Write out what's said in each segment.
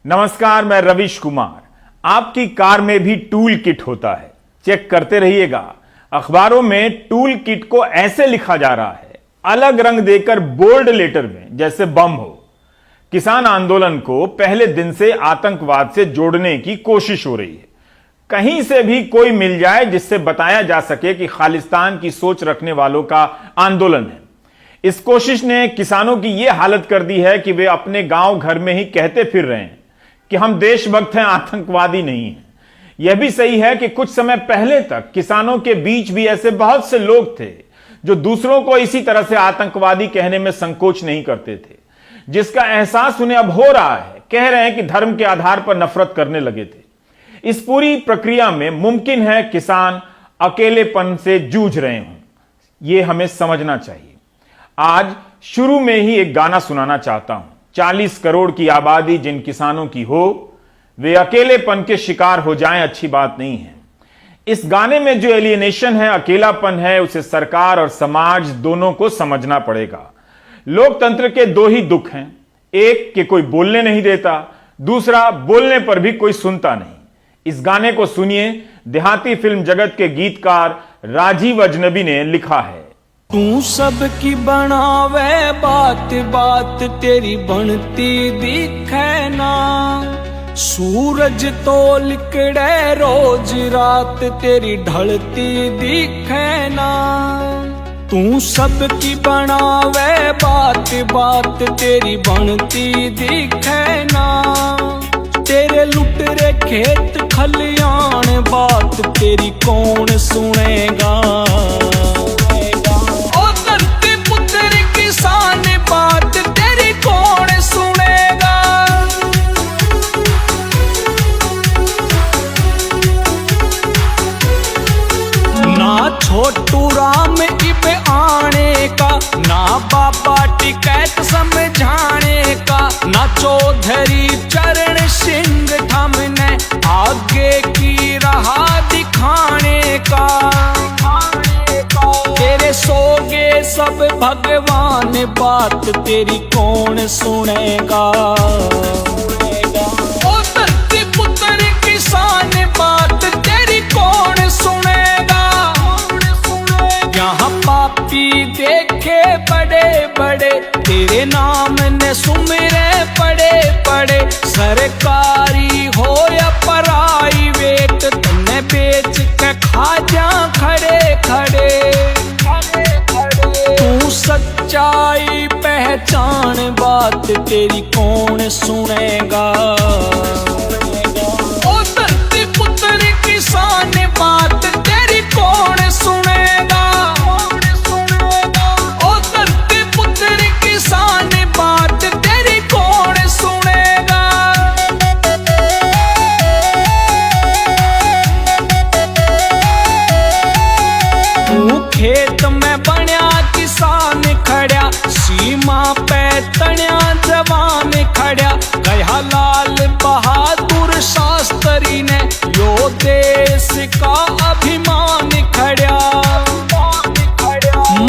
नमस्कार, मैं रविश कुमार। आपकी कार में भी टूल किट होता है, चेक करते रहिएगा। अखबारों में टूल किट को ऐसे लिखा जा रहा है, अलग रंग देकर बोल्ड लेटर में, जैसे बम हो। किसान आंदोलन को पहले दिन से आतंकवाद से जोड़ने की कोशिश हो रही है। कहीं से भी कोई मिल जाए जिससे बताया जा सके कि खालिस्तान की सोच रखने वालों का आंदोलन है। इस कोशिश ने किसानों की यह हालत कर दी है कि वे अपने गांव घर में ही कहते फिर रहे हैं कि हम देशभक्त हैं, आतंकवादी नहीं हैं। यह भी सही है कि कुछ समय पहले तक किसानों के बीच भी ऐसे बहुत से लोग थे जो दूसरों को इसी तरह से आतंकवादी कहने में संकोच नहीं करते थे, जिसका एहसास उन्हें अब हो रहा है। कह रहे हैं कि धर्म के आधार पर नफरत करने लगे थे। इस पूरी प्रक्रिया में मुमकिन है किसान अकेलेपन से जूझ रहे हों। यह हमें समझना चाहिए। आज शुरू में ही एक गाना सुनाना चाहता हूं। 40 करोड़ की आबादी जिन किसानों की हो, वे अकेलेपन के शिकार हो जाएं, अच्छी बात नहीं है। इस गाने में जो एलियनेशन है, अकेलापन है, उसे सरकार और समाज दोनों को समझना पड़ेगा। लोकतंत्र के दो ही दुख हैं, एक कि कोई बोलने नहीं देता, दूसरा बोलने पर भी कोई सुनता नहीं। इस गाने को सुनिए। देहाती फिल्म जगत के गीतकार राजीव अजनबी ने लिखा है। तू सबकी बनावे बात बात तेरी बनती दिखे ना। सूरज तो लिकड़े रोज रात तेरी ढलती दिखे ना। तू सबकी बनावे बात बात तेरी बनती दिखे ना। तेरे लुटरे खेत खलियान बात तेरी कौन सुनेगा। बात तेरी कौन सुनेगा। ना छोटू राम इब आने का, ना बाबा टिकैत समझाने का, ना चौधरी चरण सिंह थमने आगे की राह दिखाने का। तेरे सोगे सब भगवान बात तेरी कौन सुनेगा। ओ धरती पुत्र किसान बात तेरी कौन सुनेगा। यहाँ पापी देखे बड़े बड़े तेरे नाम ने सुमिरे पड़े पड़े। सरकारी हो या प्राइवेट तन्ने बेच के खा जा खड़े खड़े। तू सच्चाई पहचान बात तेरी कौन सुनेगा। ओ धरती पुत्र किसान बात तेरी कौन सुनेगा। ओ धरती पुत्र किसान बात तेरी कौन सुनेगा। तू खेत में बन्या किसान खड़ा, सीमा पे तण्या जवान खड़ा। कहा लाल बहादुर शास्त्री ने यो देश का अभिमान खड़ा।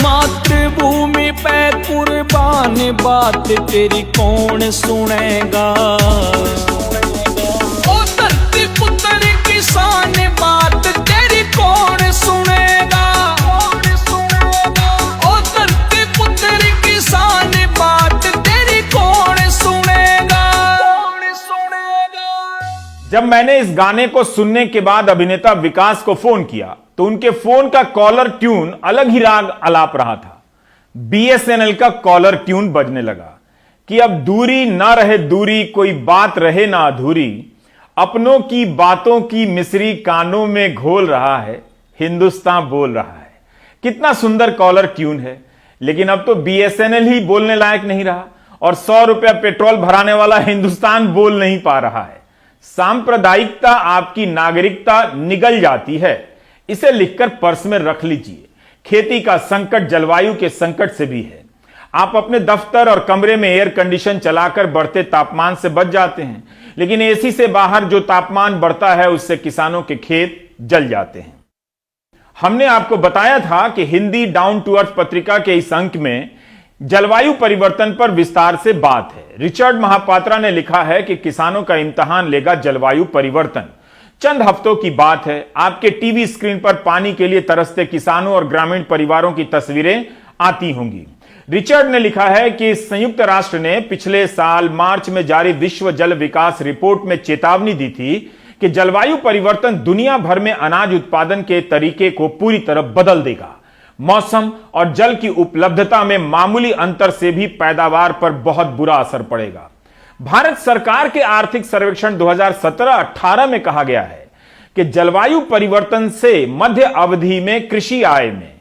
मातृभूमि पे कुर्बान बात तेरी कौन सुनेगा। ओ धरती पुत्र किसान बात तेरी कौन सुनेगा। जब मैंने इस गाने को सुनने के बाद अभिनेता विकास को फोन किया तो उनके फोन का कॉलर ट्यून अलग ही राग अलाप रहा था। बीएसएनएल का कॉलर ट्यून बजने लगा कि अब दूरी ना रहे दूरी, कोई बात रहे ना अधूरी। अपनों की बातों की मिसरी कानों में घोल रहा है, हिंदुस्तान बोल रहा है। कितना सुंदर कॉलर ट्यून है। लेकिन अब तो बीएसएनएल ही बोलने लायक नहीं रहा और 100 रुपया पेट्रोल भराने वाला हिंदुस्तान बोल नहीं पा रहा है। सांप्रदायिकता आपकी नागरिकता निगल जाती है। इसे लिखकर पर्स में रख लीजिए। खेती का संकट जलवायु के संकट से भी है। आप अपने दफ्तर और कमरे में एयर कंडीशन चलाकर बढ़ते तापमान से बच जाते हैं, लेकिन एसी से बाहर जो तापमान बढ़ता है उससे किसानों के खेत जल जाते हैं। हमने आपको बताया था कि हिंदी डाउन टू अर्थ पत्रिका के इस अंक में जलवायु परिवर्तन पर विस्तार से बात है। रिचर्ड महापात्रा ने लिखा है कि किसानों का इम्तिहान लेगा जलवायु परिवर्तन। चंद हफ्तों की बात है, आपके टीवी स्क्रीन पर पानी के लिए तरसते किसानों और ग्रामीण परिवारों की तस्वीरें आती होंगी। रिचर्ड ने लिखा है कि संयुक्त राष्ट्र ने पिछले साल मार्च में जारी विश्व जल विकास रिपोर्ट में चेतावनी दी थी कि जलवायु परिवर्तन दुनिया भर में अनाज उत्पादन के तरीके को पूरी तरह बदल देगा। मौसम और जल की उपलब्धता में मामूली अंतर से भी पैदावार पर बहुत बुरा असर पड़ेगा। भारत सरकार के आर्थिक सर्वेक्षण 2017-18 में कहा गया है कि जलवायु परिवर्तन से मध्य अवधि में कृषि आय में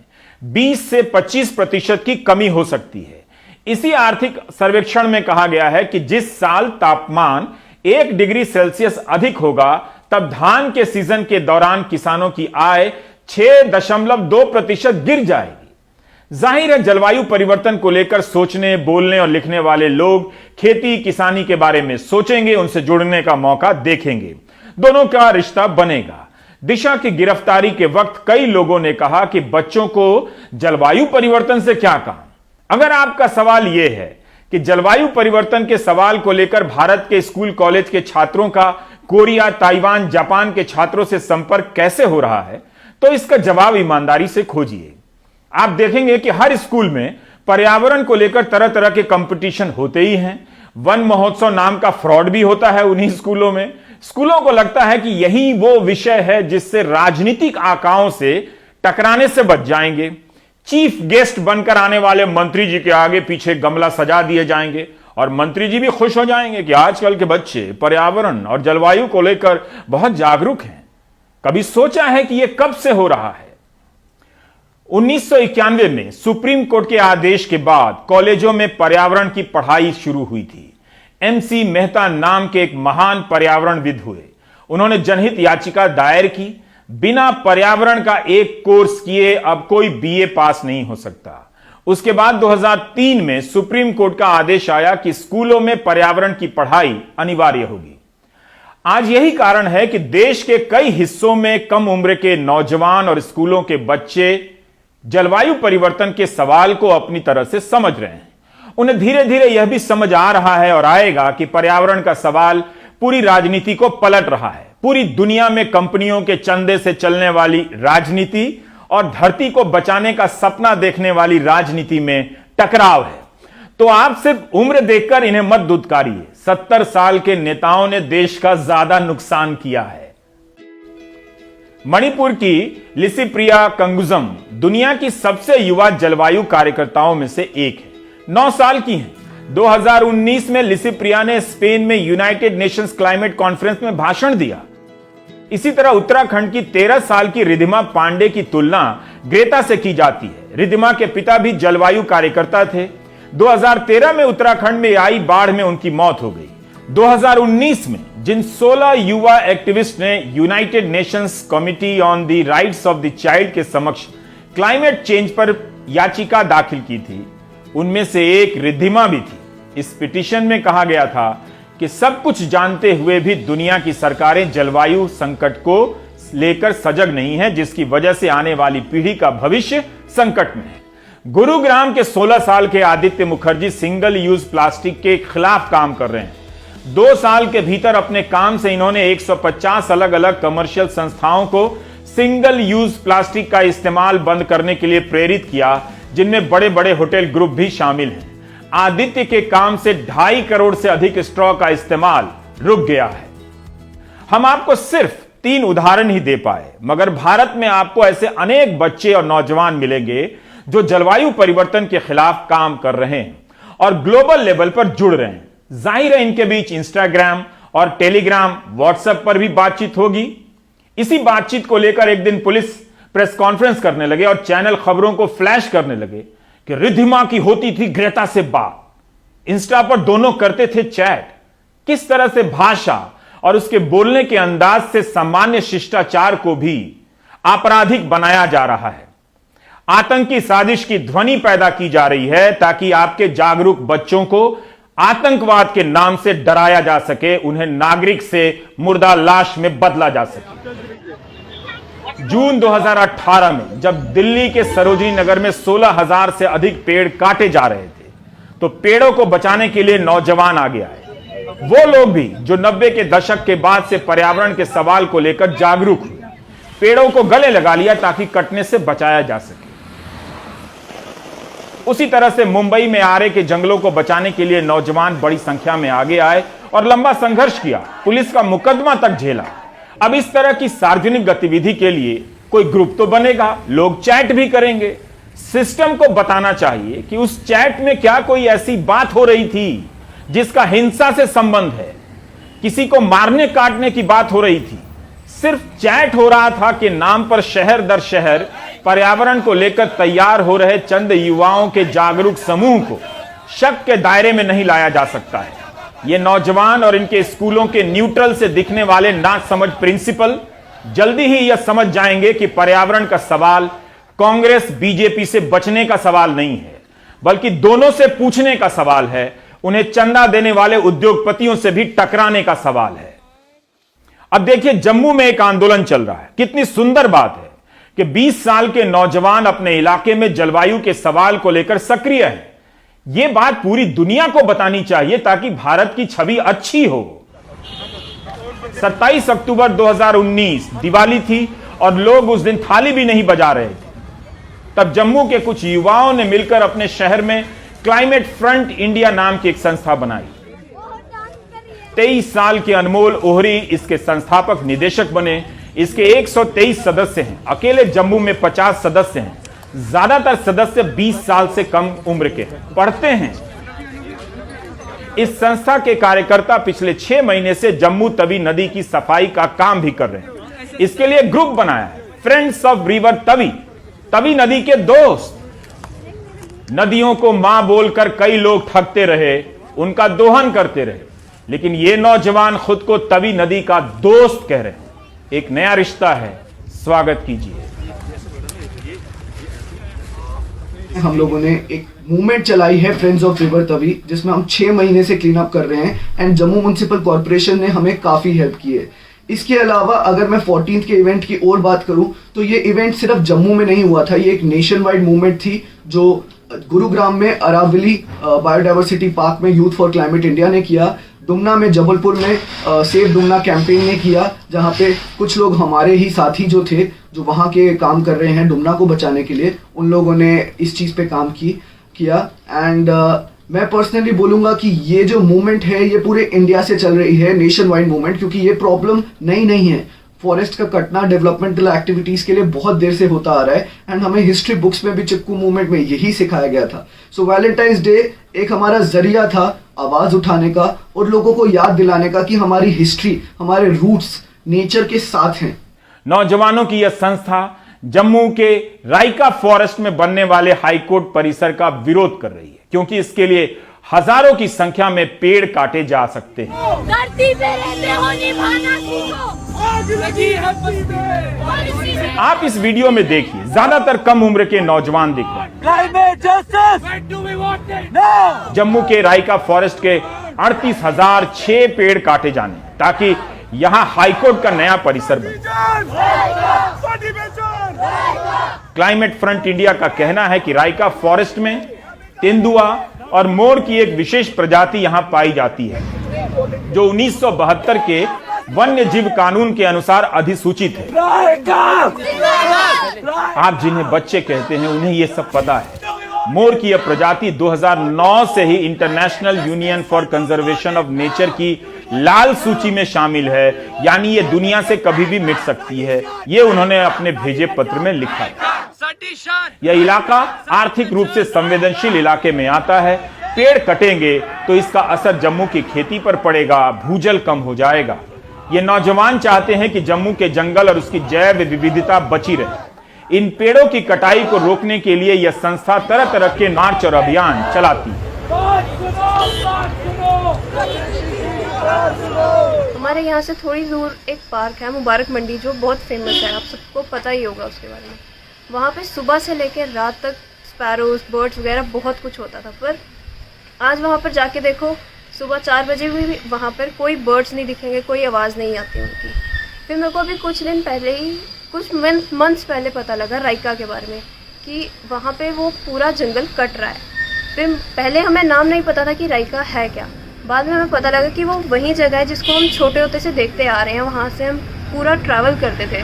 20 से 25% की कमी हो सकती है। इसी आर्थिक सर्वेक्षण में कहा गया है कि जिस साल तापमान 1 डिग्री सेल्सियस अधिक होगा, तब धान के सीजन के दौरान किसानों की आय 6.2% गिर जाएगी। जाहिर है, जलवायु परिवर्तन को लेकर सोचने, बोलने और लिखने वाले लोग खेती किसानी के बारे में सोचेंगे, उनसे जुड़ने का मौका देखेंगे, दोनों का रिश्ता बनेगा। दिशा की गिरफ्तारी के वक्त कई लोगों ने कहा कि बच्चों को जलवायु परिवर्तन से क्या काम। अगर आपका सवाल यह है कि जलवायु परिवर्तन के सवाल को लेकर भारत के स्कूल कॉलेज के छात्रों का कोरिया, ताइवान, जापान के छात्रों से संपर्क कैसे हो रहा है, तो इसका जवाब ईमानदारी से खोजिए। आप देखेंगे कि हर स्कूल में पर्यावरण को लेकर तरह तरह के कंपटीशन होते ही हैं। वन महोत्सव नाम का फ्रॉड भी होता है उन्हीं स्कूलों में। स्कूलों को लगता है कि यही वो विषय है जिससे राजनीतिक आकाओं से टकराने से बच जाएंगे। चीफ गेस्ट बनकर आने वाले मंत्री जी के आगे पीछे गमला सजा दिए जाएंगे और मंत्री जी भी खुश हो जाएंगे कि आजकल के बच्चे पर्यावरण और जलवायु को लेकर बहुत जागरूक हैं। कभी सोचा है कि यह कब से हो रहा है? 1991 में सुप्रीम कोर्ट के आदेश के बाद कॉलेजों में पर्यावरण की पढ़ाई शुरू हुई थी। MC मेहता नाम के एक महान पर्यावरणविद हुए। उन्होंने जनहित याचिका दायर की, बिना पर्यावरण का एक कोर्स किए अब कोई BA पास नहीं हो सकता। उसके बाद 2003 में सुप्रीम कोर्ट का आदेश आया कि स्कूलों में पर्यावरण की पढ़ाई अनिवार्य होगी। आज यही कारण है कि देश के कई हिस्सों में कम उम्र के नौजवान और स्कूलों के बच्चे जलवायु परिवर्तन के सवाल को अपनी तरह से समझ रहे हैं। उन्हें धीरे धीरे यह भी समझ आ रहा है और आएगा कि पर्यावरण का सवाल पूरी राजनीति को पलट रहा है। पूरी दुनिया में कंपनियों के चंदे से चलने वाली राजनीति और धरती को बचाने का सपना देखने वाली राजनीति में टकराव है। तो आप सिर्फ उम्र देखकर इन्हें मत दुत्कारिए। 70 साल के नेताओं ने देश का ज्यादा नुकसान किया है। मणिपुर की लिसिप्रिया कंगुजम दुनिया की सबसे युवा जलवायु कार्यकर्ताओं में से एक है। 9 साल की हैं। 2019 में लिसिप्रिया ने स्पेन में यूनाइटेड नेशंस क्लाइमेट कॉन्फ्रेंस में भाषण दिया। इसी तरह उत्तराखंड की 13 साल की रिधिमा पांडे की तुलना ग्रेटा से की जाती है। रिधिमा के पिता भी जलवायु कार्यकर्ता थे। 2013 में उत्तराखंड में आई बाढ़ में उनकी मौत हो गई। 2019 में जिन 16 युवा एक्टिविस्ट ने United Nations committee on the rights of the child के समक्ष क्लाइमेट चेंज पर याचिका दाखिल की थी, उनमें से एक रिद्धिमा भी थी। इस पिटीशन में कहा गया था कि सब कुछ जानते हुए भी दुनिया की सरकारें जलवायु संकट को लेकर सजग नहीं है, जिसकी वजह से आने वाली पीढ़ी का भविष्य संकट में है। गुरुग्राम के 16 साल के Aditya Mukherjee single use plastic के खिलाफ काम कर रहे हैं। 2 साल के भीतर अपने काम से इन्होंने 150 अलग अलग कमर्शियल संस्थाओं को सिंगल यूज प्लास्टिक का इस्तेमाल बंद करने के लिए प्रेरित किया, जिनमें बड़े बड़े होटल ग्रुप भी शामिल हैं। आदित्य के काम से 2.5 करोड़ से अधिक स्ट्रॉ का इस्तेमाल रुक गया है। हम आपको सिर्फ 3 उदाहरण ही दे पाए, मगर भारत में आपको ऐसे अनेक बच्चे और नौजवान मिलेंगे जो जलवायु परिवर्तन के खिलाफ काम कर रहे हैं और ग्लोबल लेवल पर जुड़ रहे हैं। जाहिर है इनके बीच इंस्टाग्राम और टेलीग्राम, व्हाट्सएप पर भी बातचीत होगी। इसी बातचीत को लेकर एक दिन पुलिस प्रेस कॉन्फ्रेंस करने लगे और चैनल खबरों को फ्लैश करने लगे कि रिद्धिमा की होती थी ग्रेटा से बात। इंस्टा पर दोनों करते थे चैट। किस तरह से भाषा और उसके बोलने के अंदाज से सामान्य शिष्टाचार को भी आपराधिक बनाया जा रहा है। आतंकी साजिश की ध्वनि पैदा की जा रही है ताकि आपके जागरूक बच्चों को आतंकवाद के नाम से डराया जा सके, उन्हें नागरिक से मुर्दा लाश में बदला जा सके। जून 2018 में जब दिल्ली के सरोजिनी नगर में 16,000 से अधिक पेड़ काटे जा रहे थे, तो पेड़ों को बचाने के लिए नौजवान आगे आए। वो लोग भी जो 90 के दशक के बाद से पर्यावरण के सवाल को लेकर जागरूक हुए, पेड़ों को गले लगा लिया ताकि कटने से बचाया जा सके। उसी तरह से मुंबई में आरे के जंगलों को बचाने के लिए नौजवान बड़ी संख्या में आगे आए और लंबा संघर्ष किया, पुलिस का मुकदमा तक झेला। अब इस तरह की सार्वजनिक गतिविधि के लिए कोई ग्रुप तो बनेगा, लोग चैट भी करेंगे। सिस्टम को बताना चाहिए कि उस चैट में क्या कोई ऐसी बात हो रही थी जिसका हिंसा से संबंध है, किसी को मारने काटने की बात हो रही थी। सिर्फ चैट हो रहा था कि नाम पर शहर दर शहर पर्यावरण को लेकर तैयार हो रहे चंद युवाओं के जागरूक समूह को शक के दायरे में नहीं लाया जा सकता है। ये नौजवान और इनके स्कूलों के न्यूट्रल से दिखने वाले ना समझ प्रिंसिपल जल्दी ही यह समझ जाएंगे कि पर्यावरण का सवाल कांग्रेस बीजेपी से बचने का सवाल नहीं है, बल्कि दोनों से पूछने का सवाल है। उन्हें चंदा देने वाले उद्योगपतियों से भी टकराने का सवाल है। अब देखिए, जम्मू में एक आंदोलन चल रहा है। कितनी सुंदर बात है कि 20 साल के नौजवान अपने इलाके में जलवायु के सवाल को लेकर सक्रिय हैं। यह बात पूरी दुनिया को बतानी चाहिए ताकि भारत की छवि अच्छी हो। 27 अक्टूबर 2019 दिवाली थी और लोग उस दिन थाली भी नहीं बजा रहे थे। तब जम्मू के कुछ युवाओं ने मिलकर अपने शहर में क्लाइमेट फ्रंट इंडिया नाम की एक संस्था बनाई। 23 साल के अनमोल ओहरी इसके संस्थापक निदेशक बने। इसके 123 सदस्य हैं। अकेले जम्मू में 50 सदस्य हैं। ज्यादातर सदस्य 20 साल से कम उम्र के हैं, पढ़ते हैं। इस संस्था के कार्यकर्ता पिछले 6 महीने से जम्मू तवी नदी की सफाई का काम भी कर रहे हैं। इसके लिए ग्रुप बनाया है, friends of river Tawi. Tawi नदी के दोस्त। नदियों को मां बोलकर कई लोग थकते रहे, उनका दोहन करते रहे, लेकिन ये नौजवान खुद को तवी नदी का दोस्त कह रहे हैं। एक नया रिश्ता है, स्वागत कीजिए। हम लोगों ने एक मूवमेंट चलाई है फ्रेंड्स ऑफ रिवर तवी, जिसमें हम 6 महीने से क्लीन अप कर रहे हैं एंड जम्मू म्युनिसिपल कॉर्पोरेशन ने हमें काफ़ी हेल्प की है। इसके अलावा अगर मैं 14th के इवेंट की और बात करूं तो ये इवेंट सिर्फ जम्मू में नहीं हुआ था, ये एक नेशन वाइड मूवमेंट थी जो गुरुग्राम में अरावली बायोडाइवर्सिटी पार्क में यूथ फॉर क्लाइमेट इंडिया ने किया, डुमना में जबलपुर में सेव डुमना कैंपेन ने किया, जहां पे कुछ लोग हमारे ही साथी जो थे जो वहां के काम कर रहे हैं डुमना को बचाने के लिए, उन लोगों ने इस चीज़ पे काम किया। एंड मैं पर्सनली बोलूँगा कि ये जो मूवमेंट है ये पूरे इंडिया से चल रही है, नेशन वाइड मूवमेंट, क्योंकि ये प्रॉब्लम नई नहीं है। फॉरेस्ट का कटना डेवलपमेंटल एक्टिविटीज़ के लिए बहुत देर से होता आ रहा है एंड हमें हिस्ट्री बुक्स में भी चिपकू मूवमेंट में यही सिखाया गया था। सो वैलेंटाइंस डे एक हमारा जरिया था आवाज़ उठाने का और लोगों को याद दिलाने का कि हमारी हिस्ट्री, हमारे रूट्स नेचर के साथ हैं। नौजवानों की यह संस्था जम्मू के राइका फॉरेस्ट में बनने वाले हाईकोर्ट परिसर का विरोध कर रही है, क्योंकि इसके लिए हजारों की संख्या में पेड़ काटे जा सकते हैं। धरती पे रहते हो निभाना सीखो, आग लगी है बस में। आप इस वीडियो में देखिए, ज्यादातर कम उम्र के नौजवान दिख रहे हैं। जम्मू के राइका फॉरेस्ट के 38,006 पेड़ काटे जाने ताकि यहां हाईकोर्ट का नया परिसर बने। क्लाइमेट फ्रंट इंडिया का कहना है कि राइका फॉरेस्ट में तेंदुआ और मोर की एक विशेष प्रजाति यहां पाई जाती है जो 1972 के वन्य जीव कानून के अनुसार अधिसूचित है। आप जिन्हें बच्चे कहते हैं उन्हें यह सब पता है। मोर की यह प्रजाति 2009 से ही International Union for Conservation of Nature की लाल सूची में शामिल है, यानी ये दुनिया से कभी भी मिट सकती है। ये उन्होंने अपने भेजे पत्र में लिखा है। यह इलाका आर्थिक रूप से संवेदनशील इलाके में आता है। पेड़ कटेंगे तो इसका असर जम्मू की खेती पर पड़ेगा, भूजल कम हो जाएगा। ये नौजवान चाहते हैं कि जम्मू के जंगल और उसकी जैव विविधता बची रहे। इन पेड़ों की कटाई को रोकने के लिए यह संस्था तरह तरह के मार्च और अभियान चलाती है। हमारे यहाँ से थोड़ी दूर एक पार्क है मुबारक मंडी, जो बहुत फेमस है, आप सबको पता ही होगा उसके बारे में। वहाँ पे सुबह से लेकर रात तक स्पैरोज, बर्ड्स वगैरह बहुत कुछ होता था, पर आज वहाँ पर जाके देखो, सुबह 4 बजे भी वहाँ पर कोई बर्ड्स नहीं दिखेंगे, कोई आवाज़ नहीं आती उनकी। फिर मेरे को अभी कुछ दिन पहले ही, कुछ मंथ्स पहले पता लगा राइका के बारे में कि वहाँ पे वो पूरा जंगल कट रहा है। फिर पहले हमें नाम नहीं पता था कि राइका है क्या, बाद में हमें पता लगा कि वो वही जगह है जिसको हम छोटे होते से देखते आ रहे हैं, वहाँ से हम पूरा ट्रैवल करते थे।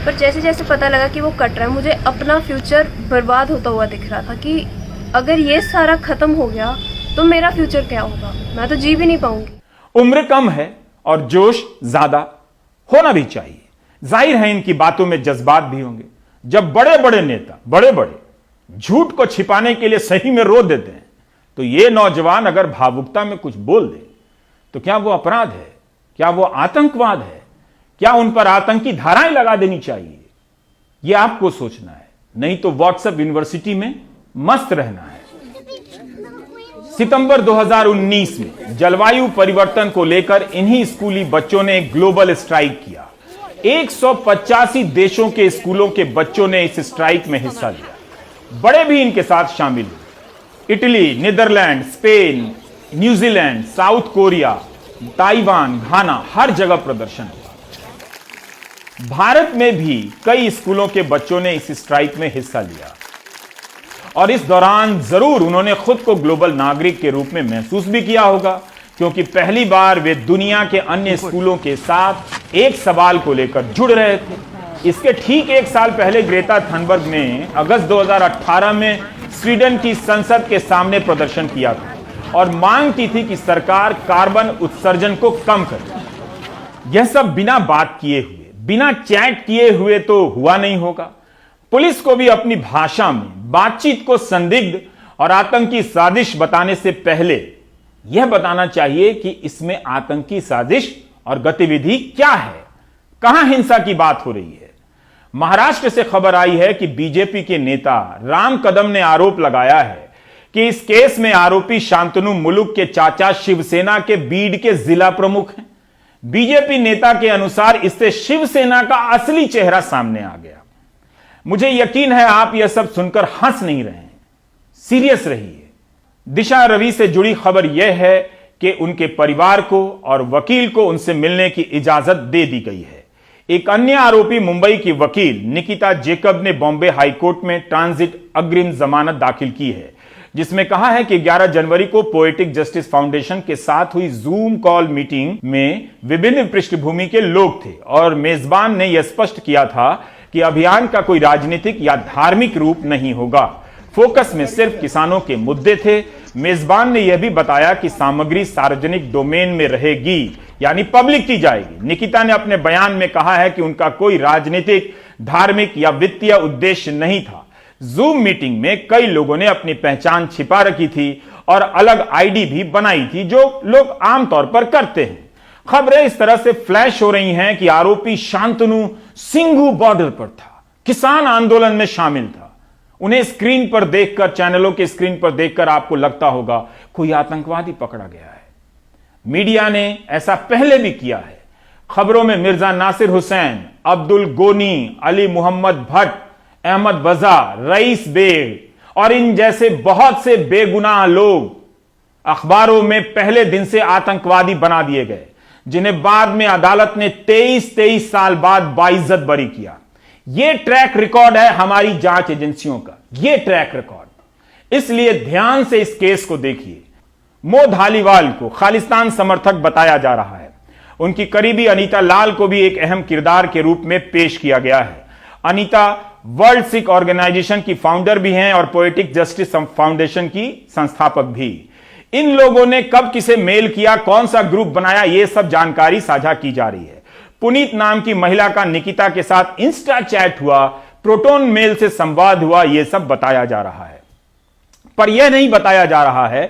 पर जैसे जैसे पता लगा कि वो कट रहा है, मुझे अपना फ्यूचर बर्बाद होता हुआ दिख रहा था कि अगर ये सारा खत्म हो गया तो मेरा फ्यूचर क्या होगा, मैं तो जी भी नहीं पाऊंगी। उम्र कम है और जोश ज्यादा होना भी चाहिए। जाहिर है इनकी बातों में जज्बात भी होंगे। जब बड़े बड़े नेता बड़े बड़े झूठ को छिपाने के लिए सही में रो देते हैं, तो ये नौजवान अगर भावुकता में कुछ बोल दे तो क्या वो अपराध है? क्या वो आतंकवाद है? क्या उन पर आतंकी धाराएं लगा देनी चाहिए? यह आपको सोचना है, नहीं तो व्हाट्सएप यूनिवर्सिटी में मस्त रहना है। सितंबर 2019 में जलवायु परिवर्तन को लेकर इन्हीं स्कूली बच्चों ने एक ग्लोबल स्ट्राइक किया। 185 देशों के स्कूलों के बच्चों ने इस स्ट्राइक में हिस्सा लिया। बड़े भी इनके साथ शामिल हुए। Italy, Netherlands, Spain, New Zealand, South Korea, Taiwan, Ghana, हर जगह प्रदर्शन हुआ। भारत में भी कई स्कूलों के बच्चों ने इस स्ट्राइक में हिस्सा लिया और इस दौरान जरूर उन्होंने खुद को ग्लोबल नागरिक के रूप में महसूस भी किया होगा, क्योंकि पहली बार वे दुनिया के अन्य स्कूलों के साथ एक सवाल को लेकर जुड़ रहे थे। इसके ठीक एक साल पहले ग्रेटा थनबर्ग ने अगस्त 2018 में स्वीडन की संसद के सामने प्रदर्शन किया था और मांग की थी कि सरकार कार्बन उत्सर्जन को कम करे। यह सब बिना बात किए हुए, बिना चैट किए हुए तो हुआ नहीं होगा। पुलिस को भी अपनी भाषा में बातचीत को संदिग्ध और आतंकी साजिश बताने से पहले यह बताना चाहिए कि इसमें आतंकी साजिश और गतिविधि क्या है, कहां हिंसा की बात हो रही है। महाराष्ट्र से खबर आई है कि बीजेपी के नेता राम कदम ने आरोप लगाया है कि इस केस में आरोपी शांतनु मुलुक के चाचा शिवसेना के बीड के जिला प्रमुख हैं। बीजेपी नेता के अनुसार इससे शिवसेना का असली चेहरा सामने आ गया। मुझे यकीन है आप यह सब सुनकर हंस नहीं रहे हैं, सीरियस रहिए। दिशा रवि से जुड़ी खबर यह है कि उनके परिवार को और वकील को उनसे मिलने की इजाजत दे दी गई है। एक अन्य आरोपी मुंबई की वकील निकिता जेकब ने बॉम्बे हाईकोर्ट में ट्रांजिट अग्रिम जमानत दाखिल की है, जिसमें कहा है कि 11 जनवरी को पोएटिक जस्टिस फाउंडेशन के साथ हुई जूम कॉल मीटिंग में विभिन्न पृष्ठभूमि के लोग थे और मेजबान ने यह स्पष्ट किया था कि अभियान का कोई राजनीतिक या धार्मिक रूप नहीं होगा। फोकस में सिर्फ किसानों के मुद्दे थे। मेजबान ने यह भी बताया कि सामग्री सार्वजनिक डोमेन में रहेगी, यानी पब्लिक की जाएगी। निकिता ने अपने बयान में कहा है कि उनका कोई राजनीतिक, धार्मिक या वित्तीय उद्देश्य नहीं था। जूम मीटिंग में कई लोगों ने अपनी पहचान छिपा रखी थी और अलग आईडी भी बनाई थी, जो लोग आमतौर पर करते हैं। खबरें इस तरह से फ्लैश हो रही हैं कि आरोपी शांतनु सिंघू बॉर्डर पर था, किसान आंदोलन में शामिल था। उन्हें स्क्रीन पर देखकर, चैनलों के स्क्रीन पर देखकर आपको लगता होगा कोई आतंकवादी पकड़ा गया है। मीडिया ने ऐसा पहले भी किया है। खबरों में मिर्जा नासिर हुसैन, अब्दुल गोनी, अली मोहम्मद भट्ट, अहमद बजा, रईस बेग और इन जैसे बहुत से बेगुनाह लोग अखबारों में पहले दिन से आतंकवादी बना दिए गए, जिन्हें बाद में अदालत ने 23 साल बाद बाइज्जत बरी किया। यह ट्रैक रिकॉर्ड है हमारी जांच एजेंसियों का, यह ट्रैक रिकॉर्ड। इसलिए ध्यान से इस केस को देखिए। मो धालीवाल को खालिस्तान समर्थक बताया जा रहा है। उनकी करीबी अनीता लाल को भी एक अहम किरदार के रूप में पेश किया गया है। अनीता वर्ल्ड सिख ऑर्गेनाइजेशन की फाउंडर भी हैं और पोएटिक जस्टिस फाउंडेशन की संस्थापक भी। इन लोगों ने कब किसे मेल किया, कौन सा ग्रुप बनाया, यह सब जानकारी साझा की जा रही है। पुनीत नाम की महिला का निकिता के साथ इंस्टा चैट हुआ, प्रोटोन मेल से संवाद हुआ, यह सब बताया जा रहा है। पर यह नहीं बताया जा रहा है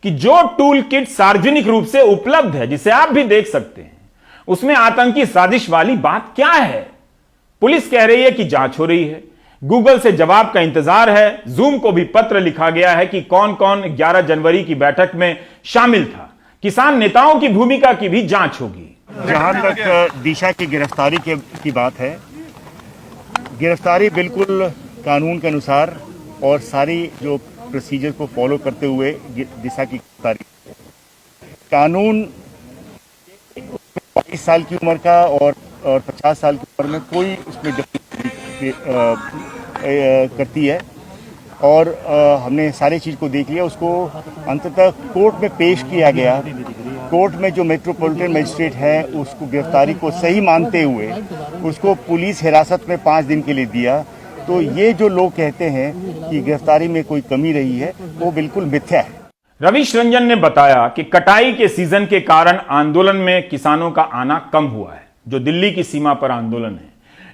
कि जो टूल किट सार्वजनिक रूप से उपलब्ध है, जिसे आप भी देख सकते हैं, उसमें आतंकी साजिश वाली बात क्या है। पुलिस कह रही है कि जांच हो रही है, गूगल से जवाब का इंतजार है, जूम को भी पत्र लिखा गया है कि कौन कौन 11 जनवरी की बैठक में शामिल था। किसान नेताओं की भूमिका की भी जांच होगी। जहां तक दिशा की गिरफ्तारी की बात है, गिरफ्तारी बिल्कुल कानून के अनुसार और सारी जो प्रोसीजर को फॉलो करते हुए दिशा की गिरफ्तारी। कानून 22 साल की उम्र का और 50 साल की उम्र में कोई उसमें करती है। और हमने सारी चीज़ को देख लिया। उसको अंततः कोर्ट में पेश किया गया। कोर्ट में जो मेट्रोपॉलिटन मजिस्ट्रेट है उसको गिरफ्तारी को सही मानते हुए उसको पुलिस हिरासत में 5 दिन के लिए दिया। तो ये जो लोग कहते हैं कि गिरफ्तारी में कोई कमी रही है वो बिल्कुल मिथ्या है। रवीश रंजन ने बताया कि कटाई के सीजन के कारण आंदोलन में किसानों का आना कम हुआ है, जो दिल्ली की सीमा पर आंदोलन है।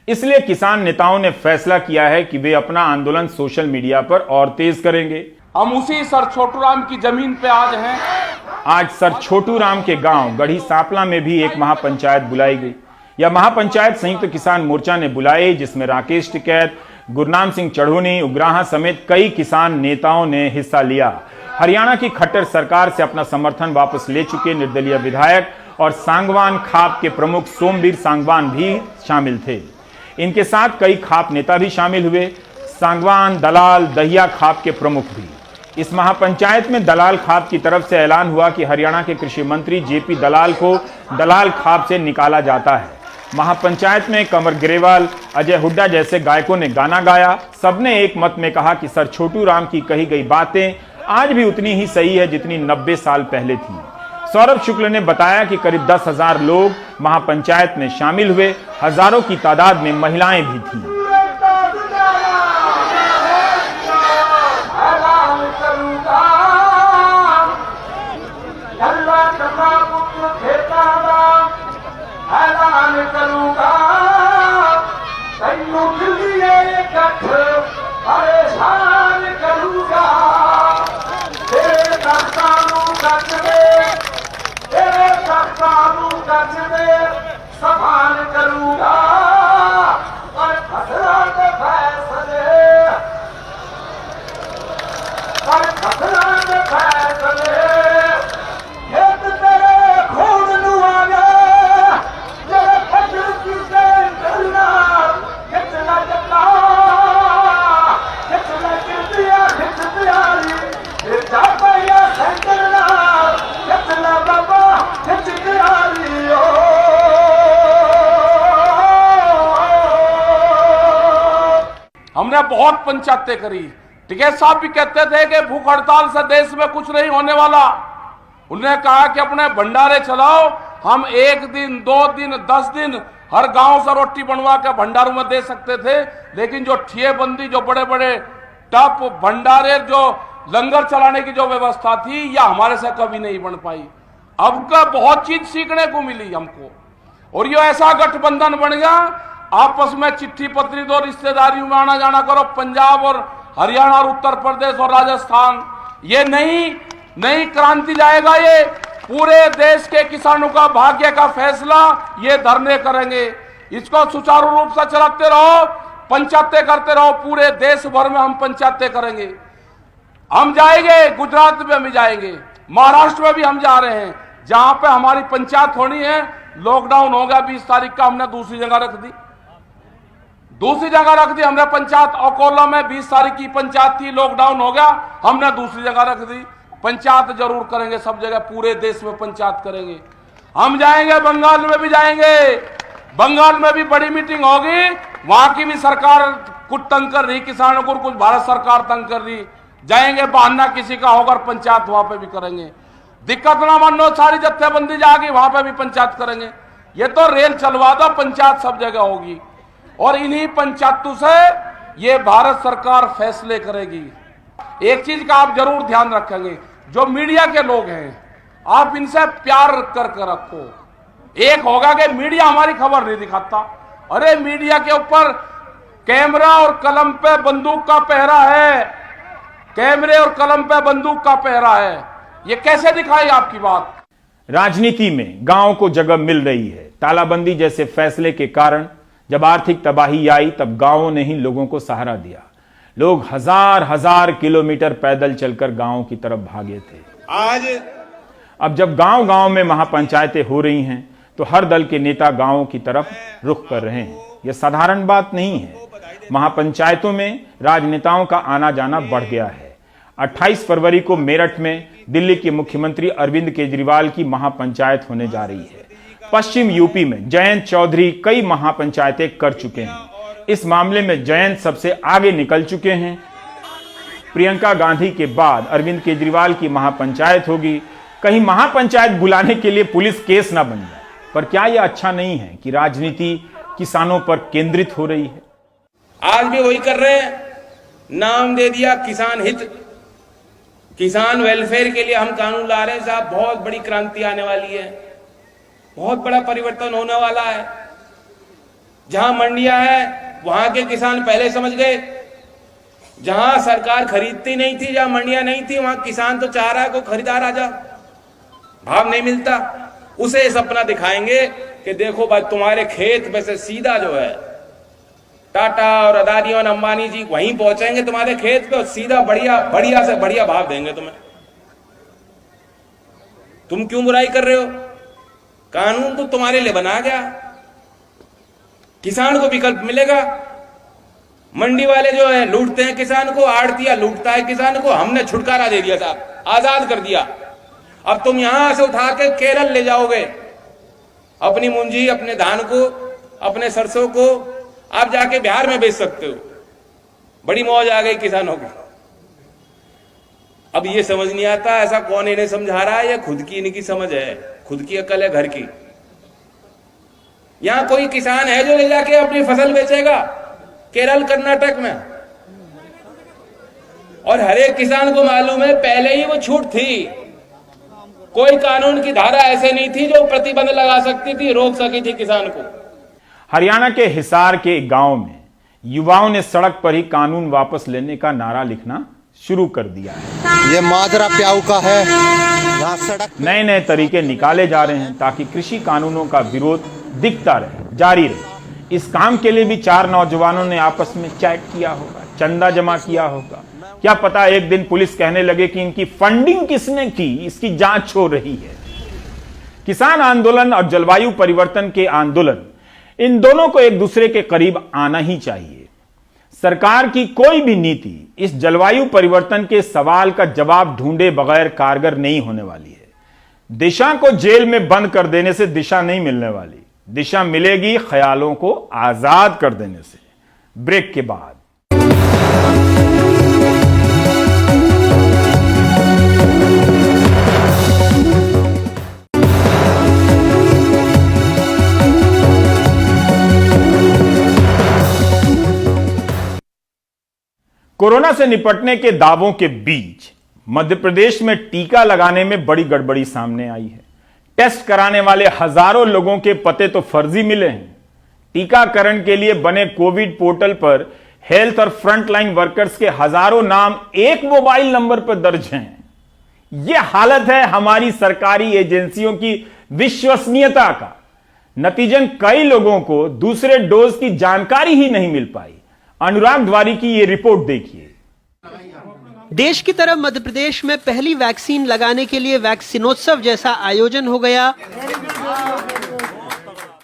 इसलिए किसान नेताओं ने फैसला किया है कि वे अपना आंदोलन सोशल मीडिया पर और तेज करेंगे। हम उसी सर छोटू राम की जमीन पे आज हैं। आज सर छोटू राम के गांव गढ़ी सांपला में भी एक महापंचायत बुलाई गई। यह महापंचायत संयुक्त किसान मोर्चा ने बुलाई, जिसमें राकेश टिकैत, गुरनाम सिंह चढ़ोनी, उग्राहा समेत कई किसान नेताओं ने हिस्सा लिया। हरियाणा की खट्टर सरकार से अपना समर्थन वापस ले चुके निर्दलीय विधायक और सांगवान खाप के प्रमुख सोमवीर सांगवान भी शामिल थे। इनके साथ कई खाप नेता भी शामिल हुए, सांगवान, दलाल, दहिया खाप के प्रमुख भी। इस महापंचायत में दलाल खाप की तरफ से ऐलान हुआ कि हरियाणा के कृषि मंत्री जेपी दलाल को दलाल खाप से निकाला जाता है। महापंचायत में कंवर ग्रेवाल, अजय हुड्डा जैसे गायकों ने गाना गाया। सबने एक मत में कहा कि सर छोटू राम की कही गई बातें आज भी उतनी ही सही है जितनी 90 साल पहले थी। सौरभ शुक्ल ने बताया कि करीब 10,000 लोग महापंचायत में शामिल हुए। हजारों की तादाद में महिलाएं भी थीं। हमने बहुत पंचायतें करी। टिकैत साहब भी कहते थे कि भूख हड़ताल से देश में कुछ नहीं होने वाला। उन्होंने कहा कि अपने भंडारे चलाओ, हम 1 दिन 2 दिन 10 दिन हर गांव से रोटी बनवा के भंडारों में दे सकते थे। लेकिन जो ठिएबंदी, जो बड़े बड़े टप भंडारे, जो लंगर चलाने की जो व्यवस्था थी, यह हमारे से कभी नहीं बन पाई। अब का बहुत चीज सीखने को मिली हमको, और ये ऐसा गठबंधन बन गया, आपस में चिट्ठी पत्री दो, रिश्तेदारियों में आना जाना करो। पंजाब और हरियाणा और उत्तर प्रदेश और राजस्थान, ये नई क्रांति जाएगा। ये पूरे देश के किसानों का भाग्य का फैसला ये धरने करेंगे। इसको सुचारू रूप से चलाते रहो, पंचायतें करते रहो। पूरे देश भर में हम पंचायतें करेंगे। हम जाएंगे, गुजरात में भी जाएंगे, महाराष्ट्र में भी हम जा रहे हैं। जहां पे हमारी पंचायत होनी है, लॉकडाउन हो गया 20 तारीख का, हमने दूसरी जगह रख दी। हमने पंचायत अकोला में 20 तारीख की पंचायत थी, लॉकडाउन हो गया, हमने दूसरी जगह रख दी। पंचायत जरूर करेंगे, सब जगह पूरे देश में पंचायत करेंगे। हम जाएंगे, बंगाल में भी जाएंगे। बंगाल में भी बड़ी मीटिंग होगी। वहां की भी सरकार कुछ तंग कर रही किसानों को, कुछ भारत सरकार तंग कर रही। जाएंगे, बहाना किसी का होगा, पंचायत वहां पे भी करेंगे। दिक्कत ना मानो, सारी जत्थेबंदी जाएगी, वहां पे भी पंचायत करेंगे। ये तो रेल चलवा दो, पंचायत सब जगह होगी। और इन्हीं पंचायतों से ये भारत सरकार फैसले करेगी। एक चीज का आप जरूर ध्यान रखेंगे, जो मीडिया के लोग हैं, आप इनसे प्यार करके रखो। एक होगा कि मीडिया हमारी खबर नहीं दिखाता। अरे मीडिया के ऊपर कैमरा और कलम पे बंदूक का पहरा है, कैमरे और कलम पे बंदूक का पहरा है। ये कैसे दिखाई आपकी बात? राजनीति में गांव को जगह मिल रही है। तालाबंदी जैसे फैसले के कारण जब आर्थिक तबाही आई, तब गांवों ने ही लोगों को सहारा दिया। लोग हजार किलोमीटर पैदल चलकर गांवों की तरफ भागे थे। आज अब जब गांव गांव में महापंचायतें हो रही हैं, तो हर दल के नेता गांवों की तरफ रुख कर रहे हैं। यह साधारण बात नहीं है। महापंचायतों में राजनेताओं का आना जाना बढ़ गया है। 28 फरवरी को मेरठ में दिल्ली के मुख्यमंत्री अरविंद केजरीवाल की महापंचायत होने जा रही है। पश्चिम यूपी में जयंत चौधरी कई महापंचायतें कर चुके हैं। इस मामले में जयंत सबसे आगे निकल चुके हैं। प्रियंका गांधी के बाद अरविंद केजरीवाल की महापंचायत होगी। कहीं महापंचायत बुलाने के लिए पुलिस केस ना बन जाए। पर क्या यह अच्छा नहीं है कि राजनीति किसानों पर केंद्रित हो रही है? आज भी वही कर रहे हैं, नाम दे दिया किसान हित, किसान वेलफेयर के लिए हम कानून ला रहे हैं। साहब बहुत बड़ी क्रांति आने वाली है, बहुत बड़ा परिवर्तन होने वाला है। जहां मंडियां हैं वहां के किसान पहले समझ गए, जहां सरकार खरीदती नहीं थी, जहां मंडियां नहीं थी, वहां किसान तो चाह रहा है कोई खरीदार आ जा, भाव नहीं मिलता, उसे सपना दिखाएंगे कि देखो भाई तुम्हारे खेत में से सीधा जो है टाटा और अदानी और अंबानी जी वहीं पहुंचेंगे तुम्हारे खेत पे और सीधा बढ़िया से बढ़िया भाव देंगे तुम्हें। तुम क्यों बुराई कर रहे हो? कानून तो तुम्हारे लिए बना गया, किसान को विकल्प मिलेगा। मंडी वाले जो है लूटते हैं किसान को, आड़तिया लूटता है किसान को, हमने छुटकारा दे दिया साहब, आजाद कर दिया। अब तुम यहां से उठा के केरल ले जाओगे अपनी मुंजी, अपने धान को, अपने सरसों को, आप जाके बिहार में बेच सकते हो। बड़ी मौज आ गई किसानों की। अब ये समझ नहीं आता ऐसा कौन इन्हें समझा रहा है, या खुद की इनकी समझ है, खुद की अकल है घर की। यहां कोई किसान है जो ले जाके अपनी फसल बेचेगा केरल कर्नाटक में? और हर एक किसान को मालूम है पहले ही वो छूट थी, कोई कानून की धारा ऐसे नहीं थी जो प्रतिबंध लगा सकती थी, रोक सकी थी किसान को। हरियाणा के हिसार के गांव में युवाओं ने सड़क पर ही कानून वापस लेने का नारा लिखना शुरू कर दिया है। ये माजरा प्याऊ का है, यहाँ सड़क नए नए तरीके निकाले जा रहे हैं ताकि कृषि कानूनों का विरोध दिखता रहे, जारी रहे। इस काम के लिए भी 4 नौजवानों ने आपस में चैट किया होगा, चंदा जमा किया होगा। क्या पता एक दिन पुलिस कहने लगे कि इनकी फंडिंग किसने की, इसकी जांच हो रही है। किसान आंदोलन और जलवायु परिवर्तन के आंदोलन, इन दोनों को एक दूसरे के करीब आना ही चाहिए। सरकार की कोई भी नीति इस जलवायु परिवर्तन के सवाल का जवाब ढूंढे बगैर कारगर नहीं होने वाली है। दिशा को जेल में बंद कर देने से दिशा नहीं मिलने वाली, दिशा मिलेगी ख्यालों को आजाद कर देने से। ब्रेक के बाद कोरोना से निपटने के दावों के बीच मध्य प्रदेश में टीका लगाने में बड़ी गड़बड़ी सामने आई है। टेस्ट कराने वाले हजारों लोगों के पते तो फर्जी मिले हैं। टीकाकरण के लिए बने कोविड पोर्टल पर हेल्थ और फ्रंटलाइन वर्कर्स के हजारों नाम एक मोबाइल नंबर पर दर्ज हैं। यह हालत है हमारी सरकारी एजेंसियों की विश्वसनीयता का। नतीजन कई लोगों को दूसरे डोज की जानकारी ही नहीं मिल पाई। अनुराग द्वारी की यह रिपोर्ट देखिए। देश की तरफ मध्य प्रदेश में पहली वैक्सीन लगाने के लिए वैक्सीनोत्सव जैसा आयोजन हो गया,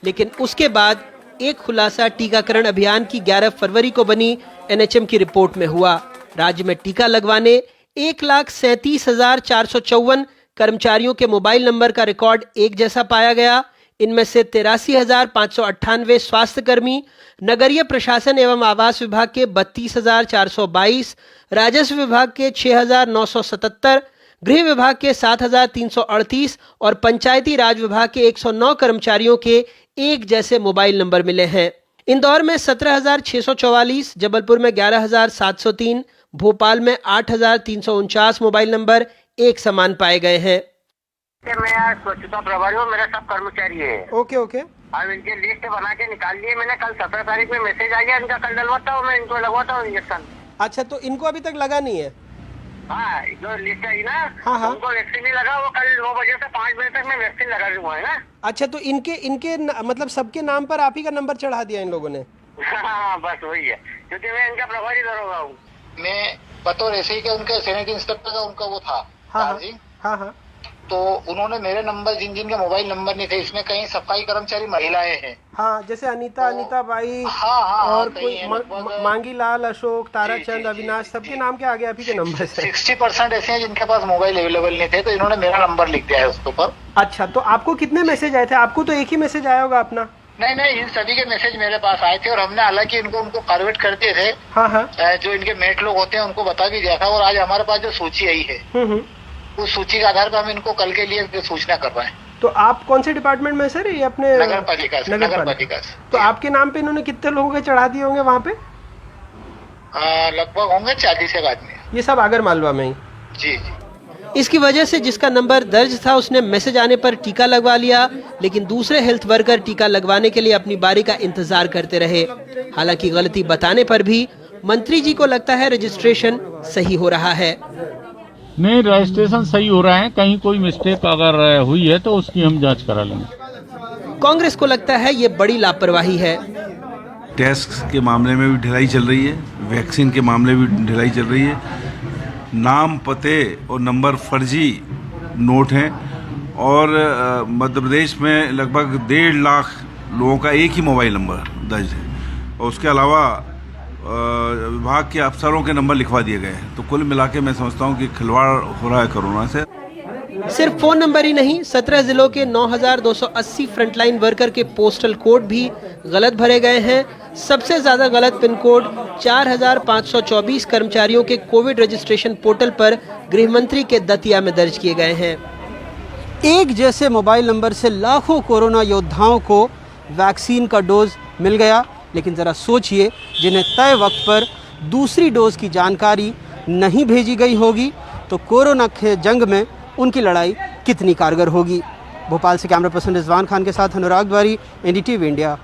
लेकिन उसके बाद एक खुलासा टीकाकरण अभियान की 11 फरवरी को बनी एनएचएम की रिपोर्ट में हुआ। राज्य में टीका लगवाने 1,37,454 कर्मचारियों के मोबाइल नंबर का रिकॉर्ड एक जैसा पाया गया। इनमें से 83,598 स्वास्थ्यकर्मी, नगरीय प्रशासन एवं आवास विभाग के 32,422, राजस्व विभाग के 6,977, गृह विभाग के 7,338 और पंचायती राज विभाग के 109 कर्मचारियों के एक जैसे मोबाइल नंबर मिले हैं। इंदौर में 17,644, जबलपुर में 11,703, भोपाल में 8,349 मोबाइल नंबर एक समान पाए गए हैं। मैं आज स्वच्छता प्रभारी हूँ, मेरे सब कर्मचारी है। ओके। अब इनकी लिस्ट बना के निकाल लिए मैंने। कल 17 तारीख में मैसेज आ गया इनका, कल डलवाता हूँ मैं, इनको लगवाता हूँ इंजेक्शन। अच्छा, तो इनको अभी तक लगा नहीं है? हाँ, जो लिस्ट आई ना, हाँ। उनको वैक्सीन नहीं लगा। वो कल 9 बजे से 5 बजे तक मैं वैक्सीन लगा दूंगा है ना। अच्छा, तो इनके मतलब सबके नाम पर आप ही का नंबर चढ़ा दिया इन लोगों ने? हाँ, बस वही है, क्योंकि मैं इनका प्रभारी दरोगा हूँ। मैं बतौर ऐसे ही उनके सैनिटरी इंस्पेक्टर का उनका वो था। हाँ। तो उन्होंने मेरे नंबर, जिन के मोबाइल नंबर नहीं थे, इसमें कई सफाई कर्मचारी महिलाएं हैं। हाँ, जैसे अनीता बाई, और कोई मांगी लाल, अशोक, ताराचंद, अविनाश, सबके नाम के आगे आप ही के नंबर है। 60% ऐसे हैं जिनके पास मोबाइल अवेलेबल नहीं थे, तो इन्होंने मेरा नंबर लिख दिया है उसके ऊपर। अच्छा, तो आपको कितने मैसेज आए थे? आपको तो एक ही मैसेज आया होगा अपना। नहीं, इन सभी के मैसेज मेरे पास आए थे और हमने हालांकि उनको फॉरवर्ड कर दिए थे। हाँ। जो इनके मेट लोग होते हैं उनको बता भी दिया था और आज हमारे पास जो सूची आई है उस सूची के आधार पर हम इनको कल के लिए सूचना कर रहे हैं। तो आप कौन से डिपार्टमेंट में सर? ये अपने नगर पालिका से। तो आपके नाम पे इन्होंने कितने लोगों के चढ़ा दिए होंगे वहाँ पे? लगभग होंगे 40 आदमी। ये सब आगर मालवा में ही? जी। इसकी वजह से जिसका नंबर दर्ज था उसने मैसेज आने पर टीका लगवा लिया, लेकिन दूसरे हेल्थ वर्कर टीका लगवाने के लिए अपनी बारी का इंतजार करते रहे। हालांकि गलती बताने पर भी मंत्री जी को लगता है रजिस्ट्रेशन सही हो रहा है। नहीं, रजिस्ट्रेशन सही हो रहा है, कहीं कोई मिस्टेक अगर हुई है तो उसकी हम जांच करा लेंगे। कांग्रेस को लगता है ये बड़ी लापरवाही है। टेस्ट के मामले में भी ढिलाई चल रही है, वैक्सीन के मामले में भी ढिलाई चल रही है, नाम पते और नंबर फर्जी नोट हैं और मध्य प्रदेश में लगभग 1.5 लाख लोगों का एक ही मोबाइल नंबर दर्ज है और उसके अलावा विभाग के अफसरों के नंबर लिखवा दिए गए हैं। तो कुल मिला के मैं समझता हूँ कि खिलवाड़ हो रहा है कोरोना से। सिर्फ फोन नंबर ही नहीं, 17 जिलों के 9,280 फ्रंटलाइन वर्कर के पोस्टल कोड भी गलत भरे गए हैं। सबसे ज्यादा गलत पिन कोड 4,524 कर्मचारियों के कोविड रजिस्ट्रेशन पोर्टल पर गृह मंत्री के दतिया में दर्ज किए गए हैं। एक जैसे मोबाइल नंबर से लाखों कोरोना योद्धाओं को वैक्सीन का डोज मिल गया, लेकिन ज़रा सोचिए जिन्हें तय वक्त पर दूसरी डोज की जानकारी नहीं भेजी गई होगी तो कोरोना के जंग में उनकी लड़ाई कितनी कारगर होगी। भोपाल से कैमरा पर्सन रिजवान खान के साथ अनुराग द्वारी, NDTV इंडिया।